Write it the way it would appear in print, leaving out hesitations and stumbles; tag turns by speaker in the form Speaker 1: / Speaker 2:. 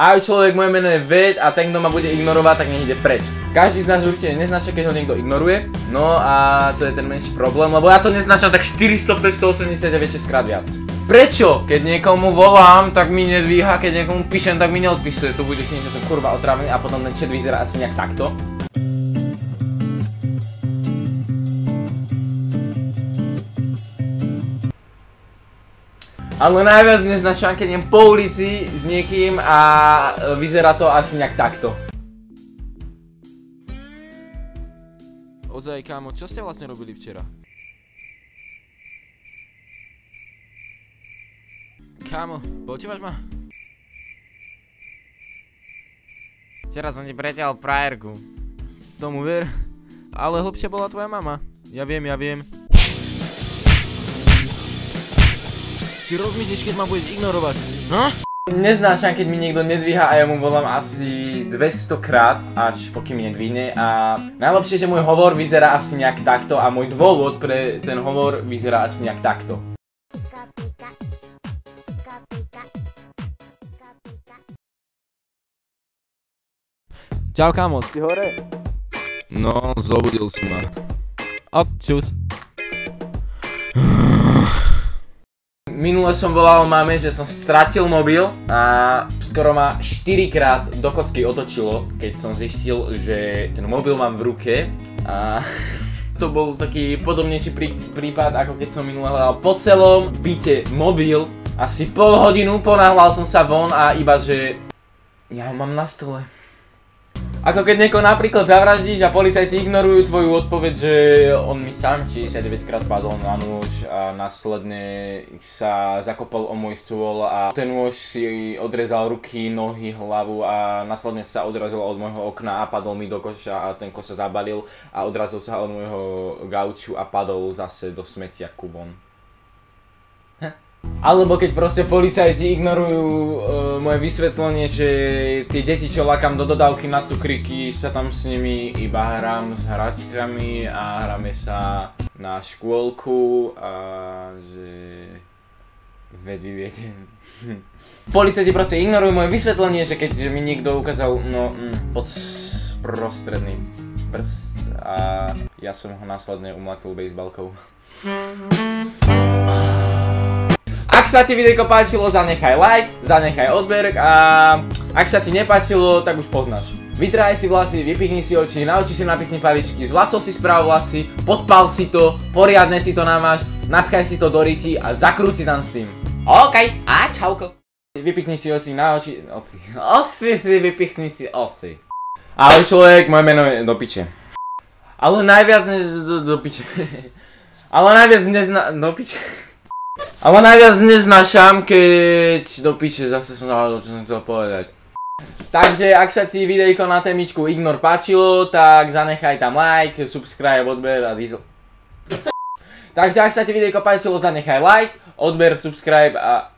Speaker 1: Ahoj človek, moje meno je Ved a ten, kto ma bude ignorovať, tak nech ide preč. Každý z nás určite neznáša, keď ho niekto ignoruje. No a to je ten menší problém, lebo ja to neznášam tak 400, 589 krát viac. Prečo? Keď niekomu volám, tak mi nedvíha, keď niekomu píšem, tak mi neodpíše. To bude tým, že som kurva otrávený a potom ten chat vyzerá asi nejak takto. Ale najviac neznášam, keď idem po ulici s niekým a vyzerá to asi nejak takto. Ozaj, kámo, čo ste vlastne robili včera? Kámo, počúvaš ma? Včera som ti preťahol frajerku. Tomu ver. Ale hlbšia bola tvoja mama. Ja viem. Si rozmyslíš, keď ma budeš ignorovať, no? Neznášam, keď mi niekto nedvíha a ja mu volám asi 200 krát, až pokým mi nedvíhne a najlepšie, že môj hovor vyzerá asi nejak takto a môj dôvod pre ten hovor vyzerá asi nejak takto. Čau kámo, si hore? No, zobudil si ma. Čus. Minule som volal mame, že som stratil mobil a skoro ma 4 krát do kocky otočilo, keď som zistil, že ten mobil mám v ruke a to bol taký podobnejší prípad, ako keď som minule hľadal po celom byte mobil. Asi pol hodinu ponáhľal som sa von a iba, že ja ho mám na stole. Ako keď niekoho napríklad zavraždíš a policajti ignorujú tvoju odpoveď, že on mi sám 69 krát padol na nôž a následne sa zakopol o môj stôl a ten nôž si odrezal ruky, nohy, hlavu a následne sa odrazil od môjho okna a padol mi do koša a ten koš sa zabalil a odrazil sa od môjho gauču a padol zase do smetia kubon. Alebo keď proste policajti ignorujú moje vysvetlenie, že tie deti, čo lakám do dodávky na cukríky, sa tam s nimi iba hrám s hračkami a hráme sa na škôlku a že... Veď vy viete. Policajti proste ignorujú moje vysvetlenie, že keď mi niekto ukázal, prostredný prst a ja som ho následne umlatil bejsbalkou. Ak sa ti videjko páčilo, zanechaj like, zanechaj odber a ak sa ti nepáčilo, tak už poznáš. Vytrhaj si vlasy, vypichni si oči, na oči si napichni paličky, z vlasov si správ vlasy, podpal si to, poriadne si to namáš, napchaj si to do ryti a zakrúť si tam s tým. OK, a čauko. Vypichni si oči na oči, vypichni si osi. Ahoj človek, moje meno je do piče. Ale najviac do piče. Ale najviac do piče. Ale najviac neznášam, keď do piče, zase som zahodol, čo som chcel povedať. Takže ak sa ti videjko na témičku Ignor páčilo, tak zanechaj tam like, subscribe, odber a diesel. Takže ak sa ti videjko páčilo, zanechaj like, odber, subscribe a...